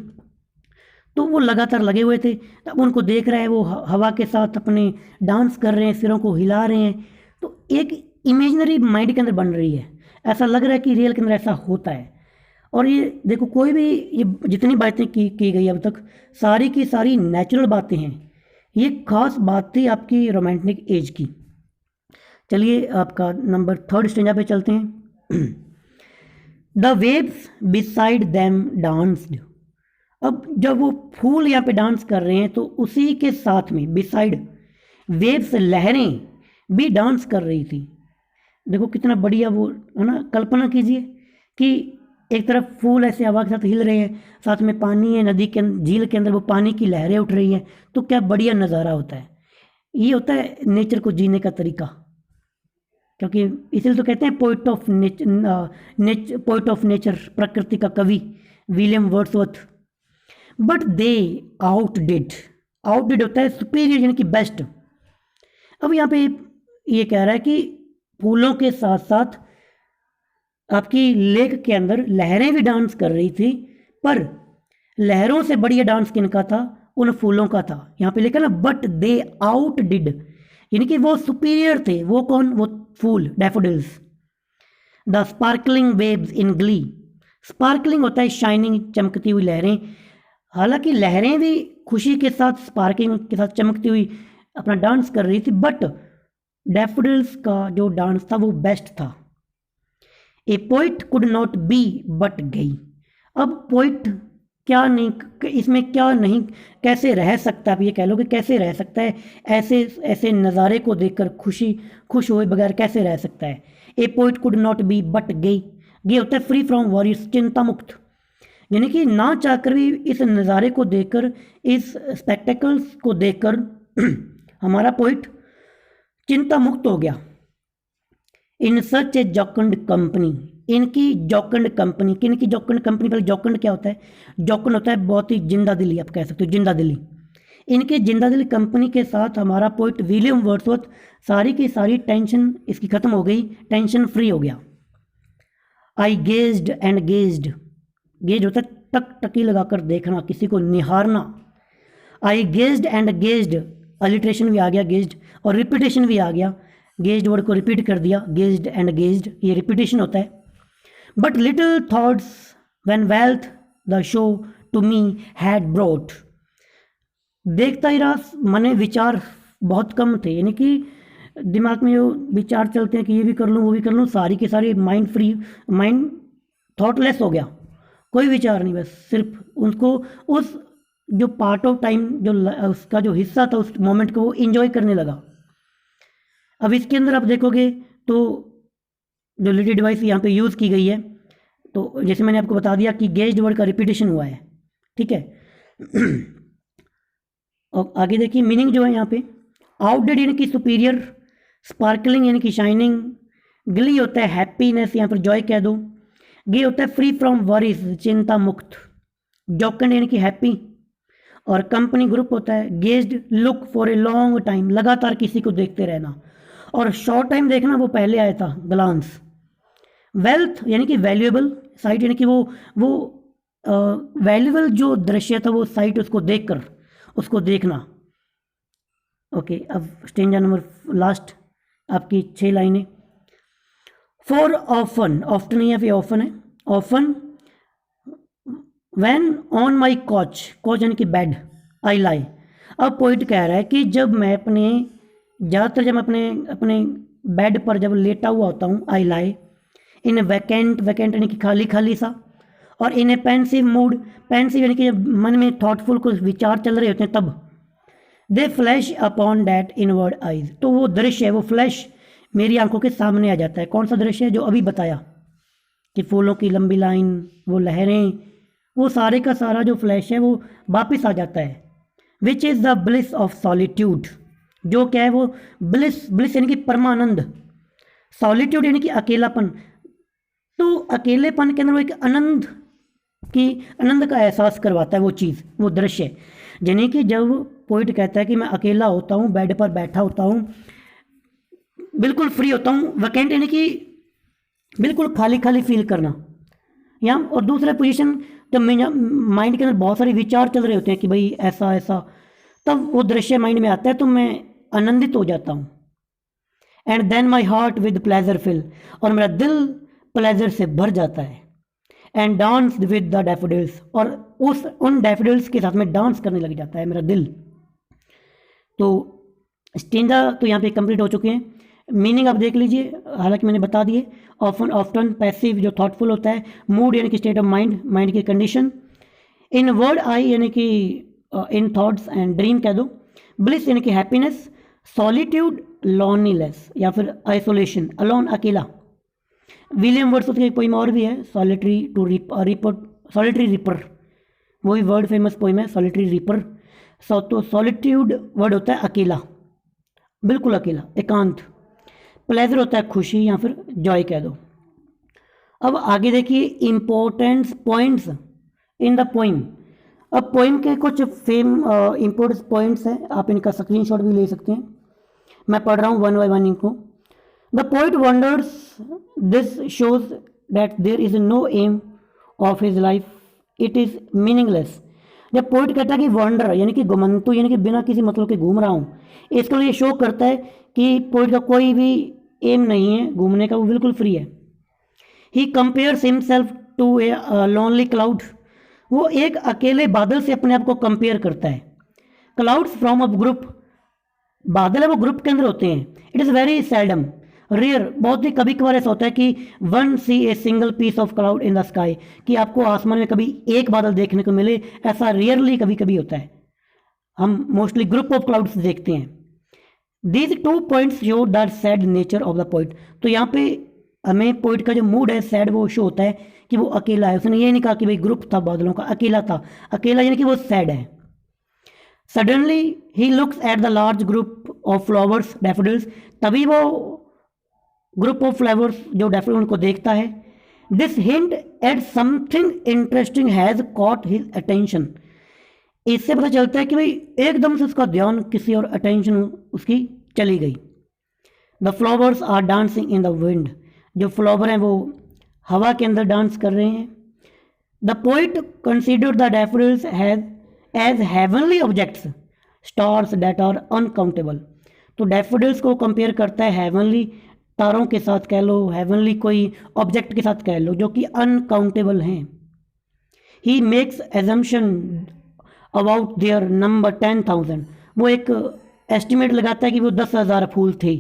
तो वो लगातार लगे हुए थे, तब उनको देख रहा है, वो हवा के साथ अपने डांस कर रहे हैं, सिरों को हिला रहे हैं। तो एक इमेजिनरी माइंड के अंदर बन रही है, ऐसा लग रहा है कि रियल के अंदर ऐसा होता है। और ये देखो, कोई भी ये जितनी बातें की गई अब तक, सारी की सारी नेचुरल बातें हैं। ये खास बात थी आपकी रोमांटिक एज की। चलिए आपका नंबर 3 स्टेंजा पे चलते हैं। The waves beside them danced. अब जब वो फूल यहाँ पे डांस कर रहे हैं तो उसी के साथ में बिसाइड वेव्स, लहरें भी डांस कर रही थी। देखो कितना बढ़िया वो है ना। कल्पना कीजिए कि एक तरफ फूल ऐसे हवा के साथ हिल रहे हैं, साथ में पानी है, नदी के झील के अंदर वो पानी की लहरें उठ रही हैं, तो क्या बढ़िया नज़ारा होता है। ये होता है नेचर को जीने का तरीका, क्योंकि इसलिए तो कहते हैं पोइट ऑफ नेचर, प्रकृति का कवि विलियम वर्ड्सवर्थ। बट दे आउटडिड होता है सुपीरियर यानी कि बेस्ट। अब यहाँ पे ये कह रहा है कि फूलों के साथ साथ आपकी लेक के अंदर लहरें भी डांस कर रही थी, पर लहरों से बढ़िया डांस किनका था? उन फूलों का था। यहाँ पे लिखा ना बट दे आउटडिड, यानी कि वो सुपीरियर थे। वो कौन? वो फूल, daffodils. The sparkling waves in glee. Sparkling होता है शाइनिंग, चमकती हुई लहरें। हालांकि लहरें भी खुशी के साथ, स्पार्किंग के साथ चमकती हुई अपना डांस कर रही थी, बट डैफोडिल्स का जो डांस था वो बेस्ट था। A poet could not be but गई। अब पोइट क्या नहीं, इसमें क्या नहीं, कैसे रह सकता है, आप ये कह लो कि कैसे रह सकता है ऐसे ऐसे नज़ारे को देखकर खुश हुए बगैर कैसे रह सकता है। A poet could not be but गई। गे होता है फ्री फ्रॉम वॉरीज, चिंता मुक्त, यानी कि ना चाहकर भी इस नज़ारे को देखकर, इस स्पेक्टेकल्स को देखकर हमारा पोइट चिंता मुक्त हो गया। इन सच ए जॉकंड कंपनी, इनकी जॉकंड कंपनी, किनकी जॉकंड कंपनी? पहले जॉकंड क्या होता है? जॉकंड होता है बहुत ही जिंदा दिली, आप कह सकते हो जिंदा दिली। इनके जिंदा दिली कंपनी के साथ हमारा पोइट विलियम वर्ड्सवर्थ सारी की सारी टेंशन इसकी खत्म हो गई, टेंशन फ्री हो गया। आई गेज्ड एंड गेज्ड, गेज होता है टक टकी लगाकर देखना, किसी को निहारना। आई गेज्ड एंड गेज्ड, अलिट्रेशन भी आ गया गेज्ड, और रिपीटेशन भी आ गया। गेज्ड वर्ड को रिपीट कर दिया, गेज्ड एंड गेज्ड, ये रिपीटेशन होता है। But little thoughts when wealth the show to me had brought. देखता ही रहा, मने विचार बहुत कम थे, यानी कि दिमाग में जो विचार चलते हैं कि ये भी कर लूँ वो भी कर लूँ, सारी की सारी माइंड फ्री, माइंड थॉटलेस हो गया, कोई विचार नहीं, बस सिर्फ उनको उस जो पार्ट ऑफ टाइम, जो उसका जो हिस्सा था उस मोमेंट को वो इंजॉय करने लगा। अब इसके अंदर आप देखोगे तो जो लिटिल डिवाइस यहाँ पे यूज़ की गई है, तो जैसे मैंने आपको बता दिया कि गेज्ड वर्ड का रिपीटेशन हुआ है, ठीक है। और आगे देखिए मीनिंग जो है यहाँ पे, आउटडेड यानी कि सुपीरियर, स्पार्कलिंग यानी कि शाइनिंग, ग्ली होता है हैप्पीनेस, यहाँ पर जॉय कह दो। गे होता है फ्री फ्रॉम वरीज, चिंता मुक्त। जॉकंड यानी कि हैप्पी, और कंपनी ग्रुप होता है gazed, look for a long time, लगातार किसी को देखते रहना, और शॉर्ट टाइम देखना वो पहले आया था, ग्लांस। वेल्थ यानी कि वैल्यूएबल, साइट यानी कि वो वैल्यूएबल जो दृश्य था वो साइट, उसको देखकर, उसको देखना। ओके, अब स्टेंजा नंबर लास्ट आपकी 6 लाइनें। फॉर ऑफन, ऑफ्टन या फिर ऑफन है, often when on my couch, couch यानी कि बेड, आई लाई। अब पोइट कह रहा है कि जब मैं अपने ज़्यादातर जब मैं अपने अपने बेड पर जब लेटा हुआ होता हूँ, आई लाई इन वैकेंट, वैकेंट यानी कि खाली खाली सा, और इन ए पेंसिव मूड, पेंसिव यानी कि जब मन में थॉटफुल कुछ विचार चल रहे होते हैं तब, दे flash upon that inward eyes, तो वो दृश्य है, वो फ्लैश मेरी आंखों के सामने आ जाता है। कौन सा दृश्य है? जो अभी बताया कि फूलों की लंबी लाइन, वो लहरें, वो सारे का सारा जो फ्लैश है वो वापस आ जाता है। Which is the bliss of solitude, जो क्या है वो ब्लिस, ब्लिस यानी कि परमानंद, सॉलिट्यूड यानी कि अकेलापन। तो अकेलेपन के अंदर वो एक आनंद की, आनंद का एहसास करवाता है वो चीज़, वो दृश्य। यानी कि जब पोइट कहता है कि मैं अकेला होता हूँ, बेड पर बैठा होता हूँ, बिल्कुल फ्री होता हूँ, वैकेंट यानी कि बिल्कुल खाली खाली फील करना, या और दूसरा पोजीशन जब माइंड के अंदर बहुत सारे विचार चल रहे होते हैं कि भाई ऐसा ऐसा, तब वो दृश्य माइंड में आता है तो मैं आनंदित हो जाता हूँ। And then my heart with pleasure fill, और मेरा दिल प्लेजर से भर जाता है। And dance with the daffodils, और उन डैफोडिल्स के साथ में डांस करने लग जाता है मेरा दिल। तो स्टेंजा तो यहाँ पे कंप्लीट हो चुके हैं। मीनिंग आप देख लीजिए, हालांकि मैंने बता दिए। ऑफन, ऑफ्टन, पैसिव जो थॉटफुल होता है, मूड यानी कि स्टेट ऑफ माइंड, माइंड की कंडीशन, इन वर्ड आई यानी कि इन थॉट्स एंड ड्रीम कह दो, ब्लिस यानी कि हैप्पीनेस, सॉलिट्यूड लॉनलीनेस या फिर आइसोलेशन, अलोन अकेला। विलियम वर्ड्सवर्थ की एक पोइम और भी है, solitary to reaper, solitary reaper, वही वर्ल्ड फेमस पोइम है सॉलिटरी रिपर। तो सॉलिट्यूड वर्ड होता है अकेला, बिल्कुल अकेला, एकांत। प्लेजर होता है खुशी या फिर जॉय कह दो। अब आगे देखिए important points in the poem. अब पोइम के कुछ इंपॉर्टेंट पॉइंट्स हैं, आप इनका स्क्रीनशॉट भी ले सकते हैं। मैं पढ़ रहा हूँ वन बाय वन इनको। The poet wonders, this shows that there is no aim of his life, it is meaningless. जब पोइट कहता है कि वंडर यानी कि घुमंतु, यानी कि बिना किसी मतलब के घूम रहा हूँ, इसके लिए शो करता है कि पोइट का कोई भी एम नहीं है घूमने का, वो बिल्कुल फ्री है। He compares himself to a lonely cloud, वो एक अकेले बादल से अपने आप को कंपेयर करता है। क्लाउड्स फ्रॉम अ ग्रुप, बादल है वो ग्रुप के अंदर होते हैं। It is very seldom, rare, बहुत ही कभी कभार ऐसा होता है कि one see a single piece of cloud in the sky, कि आपको आसमान में कभी एक बादल देखने को मिले, ऐसा रेयरली कभी कभी होता है। हम मोस्टली ग्रुप ऑफ क्लाउड्स देखते हैं। These two points show the sad nature of the poet, तो यहाँ पे हमें पोइट का जो मूड है सैड, वो शो होता है कि वो अकेला है। उसने ये नहीं कहा कि भाई ग्रुप था बादलों का, अकेला था, अकेला यानी कि वो सैड है। सडनली ही looks at the large group of flowers daffodils, तभी वो ग्रुप ऑफ फ्लावर्स जो डैफोडिल उनको देखता है। This hint at something interesting has caught his attention, इससे पता चलता है कि भाई एकदम से उसका ध्यान किसी और, अटेंशन उसकी चली गई। The flowers are dancing in the wind, जो फ्लावर हैं वो हवा के अंदर डांस कर रहे हैं। The poet considered the daffodils has as heavenly objects, stars that are uncountable, तो डैफोडिल्स को कंपेयर करता है हेवनली तारों के साथ कह लो, हेवनली कोई ऑब्जेक्ट के साथ कह लो जो कि अनकाउंटेबल हैं। He makes assumption about their number 10,000, वो एक एस्टिमेट लगाता है कि वो 10,000 फूल थे।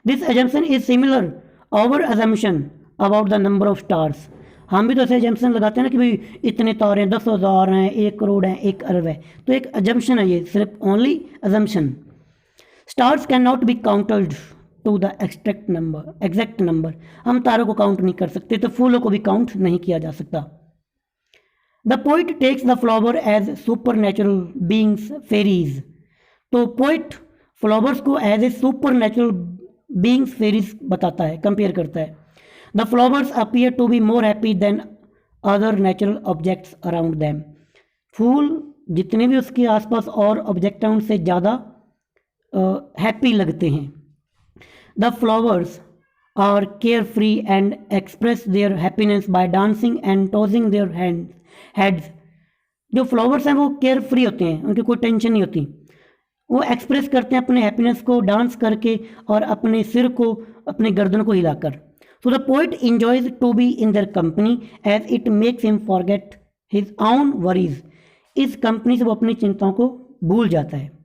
This assumption is similar our assumption about the number of stars, हम भी तो ऐसे एजम्पशन लगाते हैं ना कि भाई इतने तारे हैं, 10,000 हैं, 1 करोड़ हैं, 1 अरब है, तो एक एजम्पशन है ये, सिर्फ only assumption. Stars can not be counted to the exact number, हम तारों को काउंट नहीं कर सकते, तो फूलों को भी काउंट नहीं किया जा सकता। The poet takes the flower as supernatural beings, fairies, तो पोइट फ्लावर्स को as a supernatural beings, fairies बताता है, कंपेयर करता है। The flowers appear to be more happy than other natural objects around them, फूल जितने भी उसके आसपास और ऑब्जेक्ट हैं उनसे ज़्यादा हैप्पी लगते हैं। The flowers are care free and express their happiness by dancing and tossing their heads, जो फ्लावर्स हैं वो केयर फ्री होते हैं, उनकी कोई टेंशन नहीं होती, वो एक्सप्रेस करते हैं अपने हैप्पीनेस को डांस करके और अपने सिर को, अपने गर्दन को हिलाकर। So the poet enjoys to be in their company as it makes him forget his own worries, इस कंपनी से वो अपनी चिंताओं को भूल जाता है।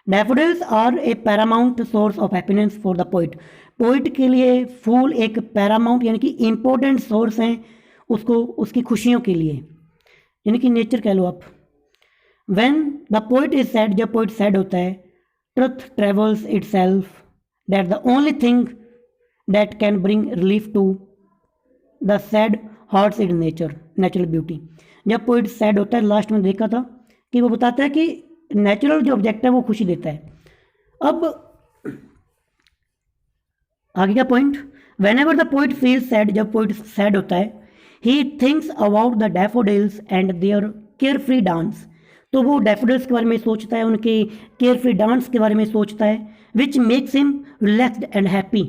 Daffodils are a paramount source of happiness for the poet, poet के लिए फूल एक पैरामाउंट यानी कि इम्पोर्टेंट सोर्स हैं उसको उसकी खुशियों के लिए, यानी कि नेचर कह लो आप। When the poet is sad, जब पोइट सैड होता है, truth travels itself that the only thing that can bring relief to the sad hearts in nature natural beauty. जब पोइट सैड होता है, लास्ट में देखा था कि वो बताता है कि नेचुरल जो ऑब्जेक्ट है वो खुशी देता है। अब आगे का point, whenever the poet feel sad, जब पोइट सैड होता है, he thinks about the daffodils and their care free dance, तो वो डैफोडिल्स के बारे में सोचता है, उनके केयर फ्री डांस के बारे में सोचता है, which makes him relaxed and happy,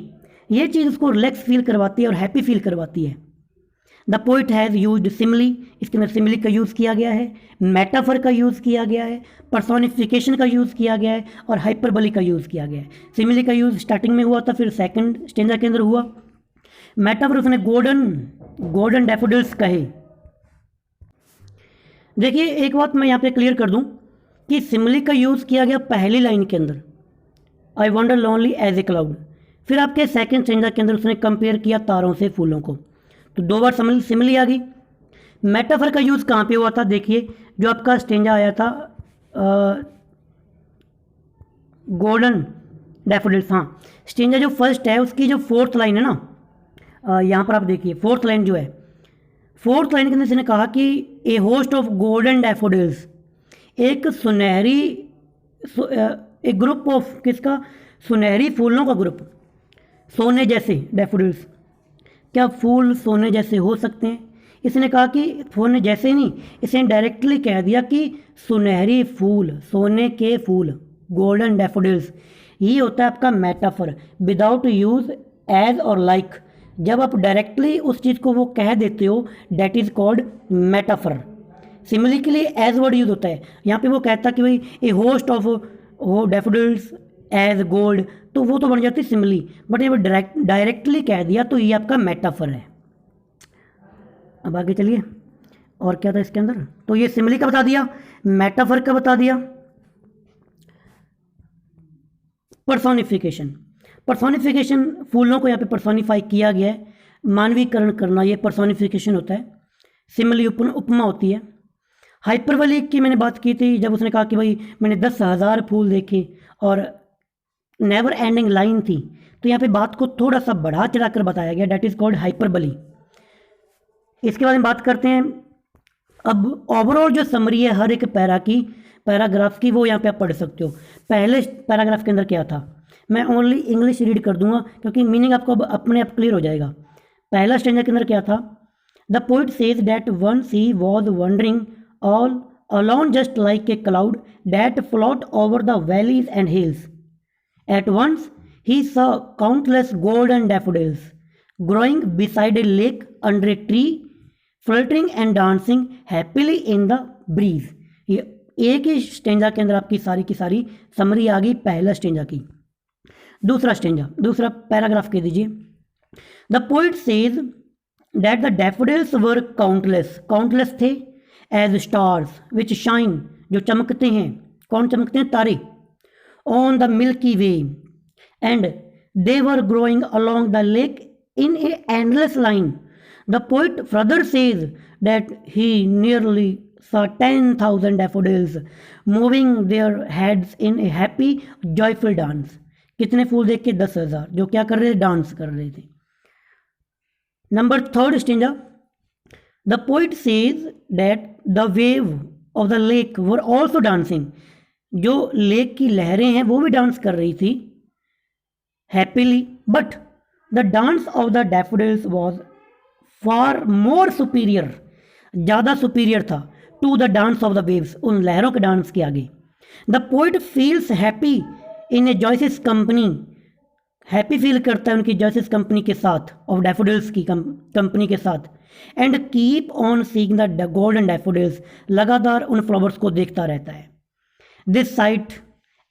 ये चीज़ उसको रिलैक्स फील करवाती है और हैप्पी फील करवाती है। The poet has used simile, इसके अंदर सिमिली का यूज़ किया गया है, मेटाफर का यूज़ किया गया है, पर्सोनिफिकेशन का यूज़ किया गया है और हाइपरबली का यूज़ किया गया है। सिमिली का यूज़ स्टार्टिंग में हुआ था, फिर सेकंड स्टेंजा के अंदर हुआ। मेटाफर उसने गोल्डन डैफोडिल्स कहे। देखिए एक बात मैं यहाँ पे क्लियर कर दूँ कि सिमिली का यूज़ किया गया पहली लाइन के अंदर, I wonder lonely as a cloud, फिर आपके सेकंड स्टेंजा के अंदर उसने कंपेयर किया तारों से फूलों को, तो दो बार सिमिली आ गई। मेटाफर का यूज़ कहाँ पे हुआ था, देखिए जो आपका स्टेंजा आया था गोल्डन डैफोडिल्स, हाँ स्टेंजा जो फर्स्ट है उसकी जो फोर्थ लाइन है ना, यहाँ पर आप देखिए फोर्थ लाइन जो है, फोर्थ लाइन के अंदर इसने कहा कि ए होस्ट ऑफ गोल्डन डैफोडिल्स, एक सुनहरी एक ग्रुप ऑफ किसका, सुनहरी फूलों का ग्रुप, सोने जैसे डैफोडिल्स, क्या फूल सोने जैसे हो सकते हैं? इसने कहा कि सोने जैसे नहीं, इसने डायरेक्टली कह दिया कि सुनहरी फूल, सोने के फूल, गोल्डन डैफोडिल्स, ये होता है आपका मेटाफर विदाउट यूज एज और लाइक। जब आप डायरेक्टली उस चीज़ को वो कह देते हो, that is called metaphor. Simile के लिए एज वर्ड यूज होता है, यहाँ पे वो कहता कि भाई ए होस्ट ऑफ वो डैफोडिल्स एज गोल्ड, तो वो तो बन जाती सिमिली, बट ये डायरेक्टली कह दिया तो ये आपका मेटाफर है। अब आगे चलिए, और क्या था इसके अंदर, तो ये सिमिली का बता दिया, मेटाफर का बता दिया। पर्सोनिफिकेशन, पर्सोनिफिकेशन फूलों को यहाँ पे पर्सोनिफाई किया गया है, मानवीकरण करना, ये पर्सोनिफिकेशन होता है। सिमिली उपमा होती है। हाइपरबली की मैंने बात की थी, जब उसने कहा कि भाई मैंने 10,000 फूल देखे और नेवर एंडिंग लाइन थी, तो यहाँ पे बात को थोड़ा सा बढ़ा चढ़ाकर बताया गया, डेट इज कॉल्ड हाइपरबली। इसके बारे में बात करते हैं। अब ओवरऑल जो समरी है हर एक पैराग्राफ की, वो यहाँ पे आप पढ़ सकते हो। पहले पैराग्राफ के अंदर क्या था, मैं ओनली इंग्लिश रीड कर दूंगा क्योंकि मीनिंग आपको अपने आप क्लियर हो जाएगा। पहला स्टेंजा के अंदर क्या था, the poet says that once he was wandering all alone just like a cloud that float over the valleys and hills, at once he saw countless golden daffodils growing beside a lake under a tree, fluttering and dancing happily in the breeze। ये एक ही stanza के अंदर आपकी सारी की सारी summary आ गई पहला स्टेंजा की। दूसरा स्टेंजा, दूसरा पैराग्राफ कह दीजिए। The poet says that the daffodils were countless, countless थे, एज स्टार्स विच शाइन, जो चमकते हैं, कौन चमकते हैं, तारे, on the Milky Way, and they were growing along the lake in a endless line. The poet further says that he nearly saw 10,000 daffodils moving their heads in a happy joyful dance। कितने फूल देख के, 10,000, जो क्या कर रहे थे, dance कर रहे थे। Number third stanza, the poet says that the wave of the lake were also dancing, जो लेक की लहरें हैं वो भी डांस कर रही थी happily, but the dance of the daffodils was far more superior, ज़्यादा सुपीरियर था, to the dance of the waves, उन लहरों के डांस के आगे। The poet feels happy in a जॉयसिस कंपनी, हैप्पी फील करता है उनकी जॉयसिस कंपनी के साथ, ऑफ डैफोडिल्स की कंपनी के साथ, and keep on seeing the golden daffodils, लगातार उन फ्लावर्स को देखता रहता है। This sight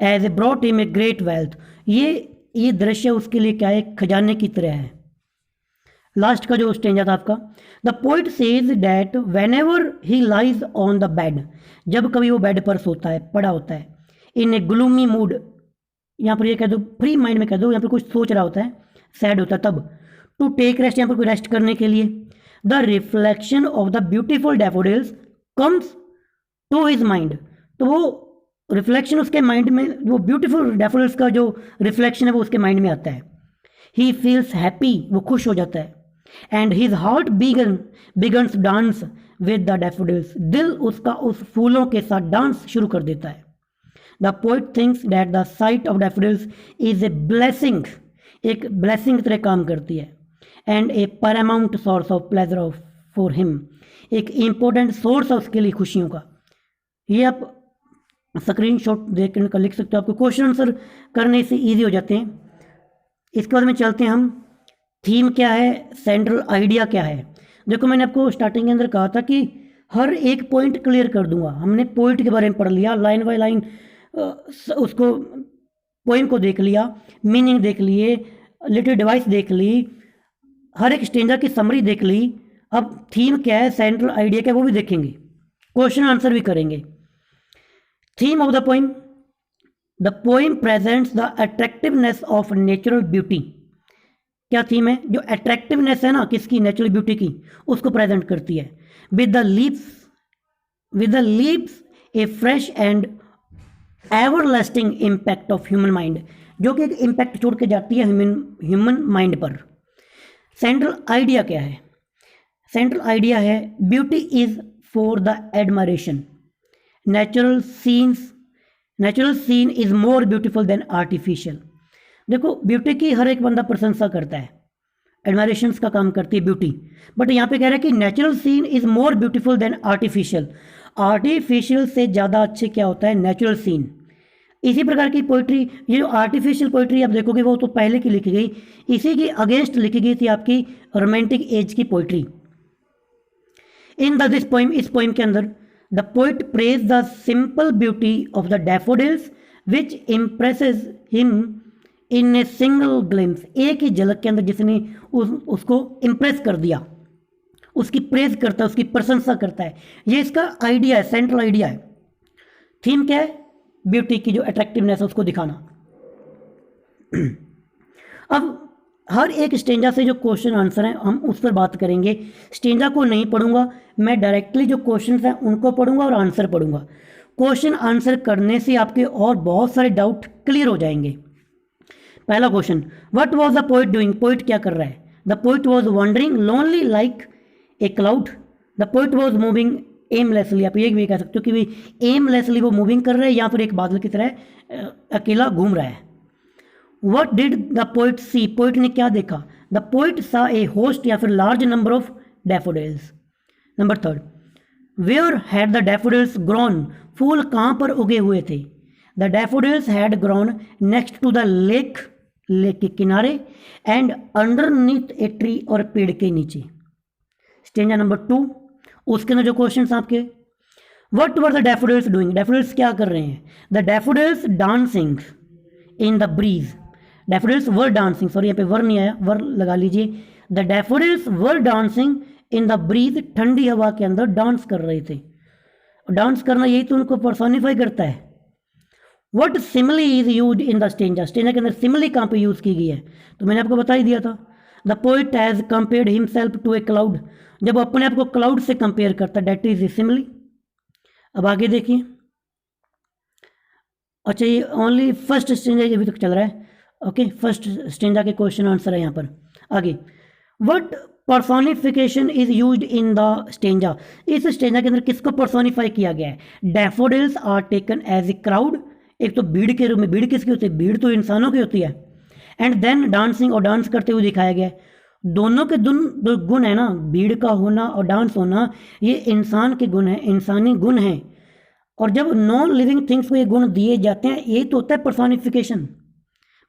has a brought him a great wealth, ये दृश्य उसके लिए क्या है, खजाने की तरह है। लास्ट का जो स्टेंजा था आपका, the poet says that when ever he lies on the bed, जब कभी वो बेड पर सोता है, पड़ा होता है, इन ए ग्लूमी मूड, यहाँ पर ये कह दो फ्री माइंड में कह दो, यहाँ पर कुछ सोच रहा होता है, सैड होता है तब, टू टेक रेस्ट, यहाँ पर कोई रेस्ट करने के लिए, the reflection of the beautiful daffodils comes to his mind, तो वो रिफ्लेक्शन उसके माइंड में, वो ब्यूटीफुल डैफोडिल्स का जो रिफ्लेक्शन है वो उसके माइंड में आता है, ही फील्स हैप्पी, वो खुश हो जाता है, and his heart begins dance with the daffodils, दिल उसका उस फूलों के साथ डांस शुरू कर देता है। The poet thinks that the site of daffodils is a blessing, एक ब्लेसिंग की तरह काम करती है, and A paramount source of pleasure of for him, एक इंपॉर्टेंट सोर्स है उसके लिए खुशियों का। ये आप स्क्रीनशॉट देख कर लिख सकते हो, आपको क्वेश्चन आंसर करने से ईजी हो जाते हैं। इसके बाद में चलते हैं हम, थीम क्या है, सेंट्रल आइडिया क्या है। देखो मैंने आपको स्टार्टिंग के अंदर कहा था कि हर एक पॉइंट क्लियर कर दूंगा, हमने पॉइंट के बारे में पढ़ लिया, लाइन बाय लाइन उसको पोइम को देख लिया, मीनिंग देख लिए, लिटिल डिवाइस देख ली, हर एक स्टेंजा की समरी देख ली। अब थीम क्या है, सेंट्रल आइडिया क्या है, वो भी देखेंगे, क्वेश्चन आंसर भी करेंगे। Theme of the poem, the poem presents the attractiveness of natural beauty. क्या थीम है, जो अट्रैक्टिवनेस है ना किसकी, नेचुरल ब्यूटी की, उसको प्रेजेंट करती है। With the leaves a fresh and everlasting impact of human mind, जो कि एक इम्पैक्ट छोड़ के जाती है ह्यूमन माइंड पर। सेंट्रल आइडिया क्या है, सेंट्रल आइडिया है beauty is for the admiration, natural scene is more beautiful than artificial. देखो ब्यूटी की हर एक बंदा प्रशंसा करता है, एडमायरेशन का काम करती है ब्यूटी, बट यहाँ पे कह रहा है कि natural scene is more beautiful than artificial, artificial से ज़्यादा अच्छे क्या होता है, नेचुरल सीन। इसी प्रकार की पोइट्री, ये जो आर्टिफिशियल पोइट्री आप देखोगे वो तो पहले की लिखी गई, इसी की अगेंस्ट लिखी गई थी आपकी रोमांटिक एज की पोइट्री। इन दिस पोइम, इस पोइम के अंदर the poet praise the simple beauty of the daffodils which impresses him in a single glimpse, एक ही झलक के अंदर जिसने उसको इम्प्रेस कर दिया, उसकी प्रेज करता है, उसकी प्रशंसा करता है। ये इसका आइडिया है, सेंट्रल आइडिया है। थीम क्या है, ब्यूटी की जो अट्रैक्टिवनेस है उसको दिखाना। अब हर एक स्टेंजा से जो क्वेश्चन आंसर है हम उस पर बात करेंगे, स्टेंजा को नहीं पढ़ूंगा मैं, डायरेक्टली जो क्वेश्चन हैं उनको पढ़ूंगा और आंसर पढ़ूंगा। क्वेश्चन आंसर करने से आपके और बहुत सारे डाउट क्लियर हो जाएंगे। पहला question, what was the poet doing, poet क्या कर रहा है। The poet was wondering lonely like a cloud, the poet was moving aimlessly, आप ये भी कह सकते हो कि भी एमलेसली वो मूविंग कर रहे हैं, या फिर एक बादल की तरह अकेला घूम रहा है। What did the poet see, poet ने क्या देखा। द पोइट सा ए होस्ट या फिर large number of daffodils. Number third, where had the daffodils grown, फूल कहाँ पर उगे हुए थे। The daffodils had grown next to the lake, lake के किनारे, एंड अंडरनीथ ए ट्री, और पेड़ के नीचे। स्टेंजा नंबर 2, उसके अंदर जो क्वेश्चन आपके, what were the daffodils doing, daffodils क्या कर रहे हैं। The daffodils dancing in the breeze, daffodils were dancing, sorry यहाँ पे वर नहीं आया, वर लगा लीजिए। The daffodils were dancing in the breeze, ठंडी हवा के अंदर डांस कर रहे थे। डांस करना यही तो उनको पर्सोनिफाई करता है। What simile is used in the stanza, stanza के अंदर सिमिली कहाँ पे यूज की गई है, तो मैंने आपको बता ही दिया था। The poet has compared himself to a cloud, जब अपने आप को क्लाउड से कंपेयर करता है, दैट इज ए सिमिली। अब आगे देखिए, अच्छा ये ओनली फर्स्ट स्टेंजा अभी तक चल रहा है, ओके फर्स्ट स्टेंजा के क्वेश्चन आंसर है यहाँ पर। आगे, what personification is used in the stanza, इस स्टेंजा के अंदर किसको पर्सोनिफाई किया गया है। Daffodils are taken as a crowd, एक तो भीड़ के रूप में, भीड़ किसकी होती है, भीड़ तो इंसानों की होती है। एंड देन डांसिंग, और डांस करते हुए दिखाया गया है। दोनों के गुण है ना, भीड़ का होना और डांस होना, ये इंसान के गुण है, इंसानी गुण है। और जब नॉन लिविंग थिंग्स को ये गुण दिए जाते हैं, ये तो होता है पर्सोनिफिकेशन।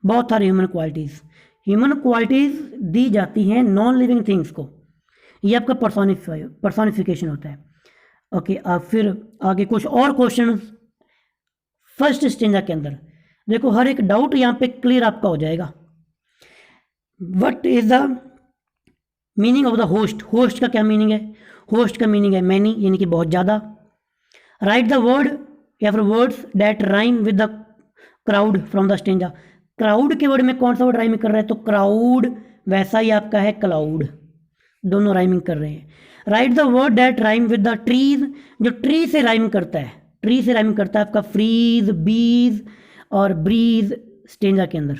बहुत सारे ह्यूमन क्वालिटीज दी जाती हैं नॉन लिविंग थिंग्स को, ये आपका पर्सोनिफिकेशन होता है। ओके, अब फिर आगे कुछ और क्वेश्चन फर्स्ट स्टेंजा के अंदर देखो, हर एक डाउट यहाँ पे क्लियर आपका हो जाएगा। What is the meaning of the host, host का क्या मीनिंग है? होस्ट का मीनिंग है मैनी, यानी कि बहुत ज़्यादा। राइट द वर्ड या फिर words that rhyme with the crowd from the stanza. Crowd के वर्ड में कौन सा वर्ड राइमिंग कर रहा है? तो क्राउड वैसा ही आपका है क्लाउड, दोनों राइमिंग कर रहे हैं। Right the word that rhyme with the trees, जो ट्री से राइम करता है, ट्री से राइम करता है आपका फ्रीज, बीज और ब्रीज स्टेंजा के अंदर।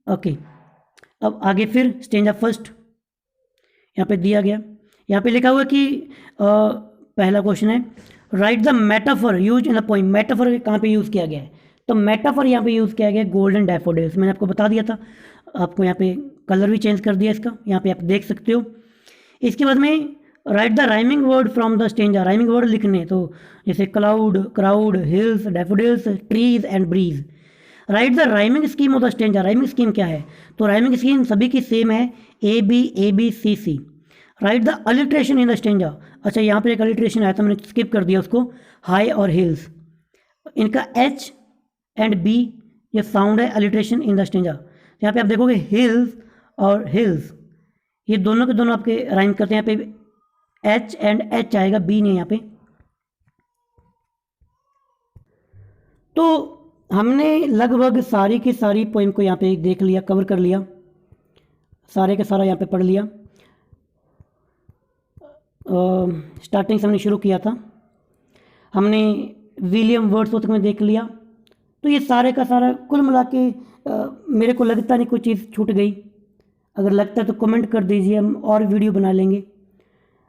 ओके, अब आगे फिर स्टेंजा फर्स्ट यहाँ पे दिया गया, यहाँ पे लिखा हुआ कि पहला क्वेश्चन है right the metaphor use in the poem. Metaphor कहाँ पे यूज़ किया गया है? तो मेटाफर यहाँ पे यूज़ किया गया है गोल्डन डैफोडिल्स। मैंने आपको बता दिया था, आपको यहाँ पे कलर भी चेंज कर दिया इसका, यहाँ पे आप देख सकते हो। इसके बाद में write the rhyming word from the stanza, rhyming word लिखने, तो जैसे cloud, crowd, hills, daffodils, trees and breeze. Write the rhyming scheme of the stanza, rhyming scheme क्या है? तो राइमिंग स्कीम सभी की सेम है, A B C C. Write the alliteration in the stanza, अच्छा यहाँ पर एक अलिट्रेशन आया था, मैंने स्किप कर दिया उसको, हाई और हिल्स, इनका एच एंड बी ये साउंड है अलिट्रेशन इन द स्टेंजा। यहाँ पे आप देखोगे हिल्स और हिल्स ये दोनों के दोनों आपके राइम करते हैं, यहाँ पे एच एंड एच आएगा, बी नहीं यहाँ पे। तो हमने लगभग सारी की सारी पोइम को यहाँ पे देख लिया, कवर कर लिया, सारे का सारा यहाँ पे पढ़ लिया। स्टार्टिंग से हमने शुरू किया था, हमने विलियम वर्ड्सवर्थ में देख लिया। तो ये सारे का सारा कुल मिला के मेरे को लगता नहीं कोई चीज़ छूट गई। अगर लगता है तो कमेंट कर दीजिए, हम और वीडियो बना लेंगे।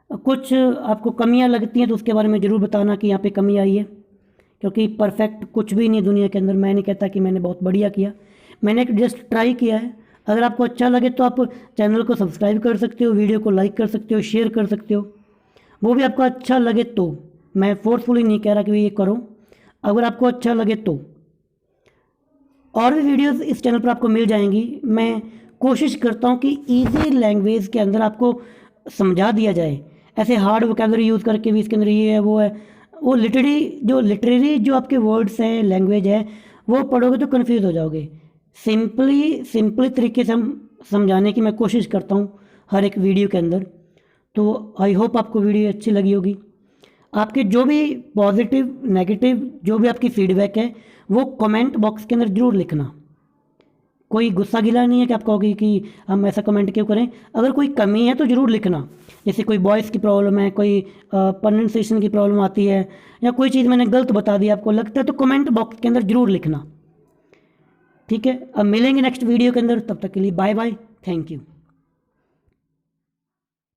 कुछ आपको कमियां लगती हैं तो उसके बारे में ज़रूर बताना कि यहाँ पे कमी आई है, क्योंकि परफेक्ट कुछ भी नहीं दुनिया के अंदर। मैं नहीं कहता कि मैंने बहुत बढ़िया किया, मैंने एक जस्ट ट्राई किया है। अगर आपको अच्छा लगे तो आप चैनल को सब्सक्राइब कर सकते हो, वीडियो को लाइक कर सकते हो, शेयर कर सकते हो, वो भी आपको अच्छा लगे तो। मैं फोर्सफुली नहीं कह रहा कि ये करो, अगर आपको अच्छा लगे तो। और भी वीडियोस इस चैनल पर आपको मिल जाएंगी। मैं कोशिश करता हूँ कि इजी लैंग्वेज के अंदर आपको समझा दिया जाए, ऐसे हार्ड वोकैबलरी यूज़ करके भी इसके अंदर ये है वो है, वो लिटरेरी जो आपके वर्ड्स हैं, लैंग्वेज है, वो पढ़ोगे तो कन्फ्यूज़ हो जाओगे। सिंपली तरीके से हम समझाने की मैं कोशिश करता हूँ हर एक वीडियो के अंदर। तो आई होप आपको वीडियो अच्छी लगी होगी। आपके जो भी पॉजिटिव नेगेटिव जो भी आपकी फीडबैक है वो कमेंट बॉक्स के अंदर ज़रूर लिखना। कोई गुस्सा गिला नहीं है कि आप कहोगे कि हम ऐसा कमेंट क्यों करें। अगर कोई कमी है तो ज़रूर लिखना, जैसे कोई वॉइस की प्रॉब्लम है, कोई प्रोनाउंसिएशन की प्रॉब्लम आती है, या कोई चीज़ मैंने गलत बता दी आपको लगता है, तो कमेंट बॉक्स के अंदर ज़रूर लिखना। ठीक है, अब मिलेंगे नेक्स्ट वीडियो के अंदर, तब तक के लिए बाय बाय, थैंक यू।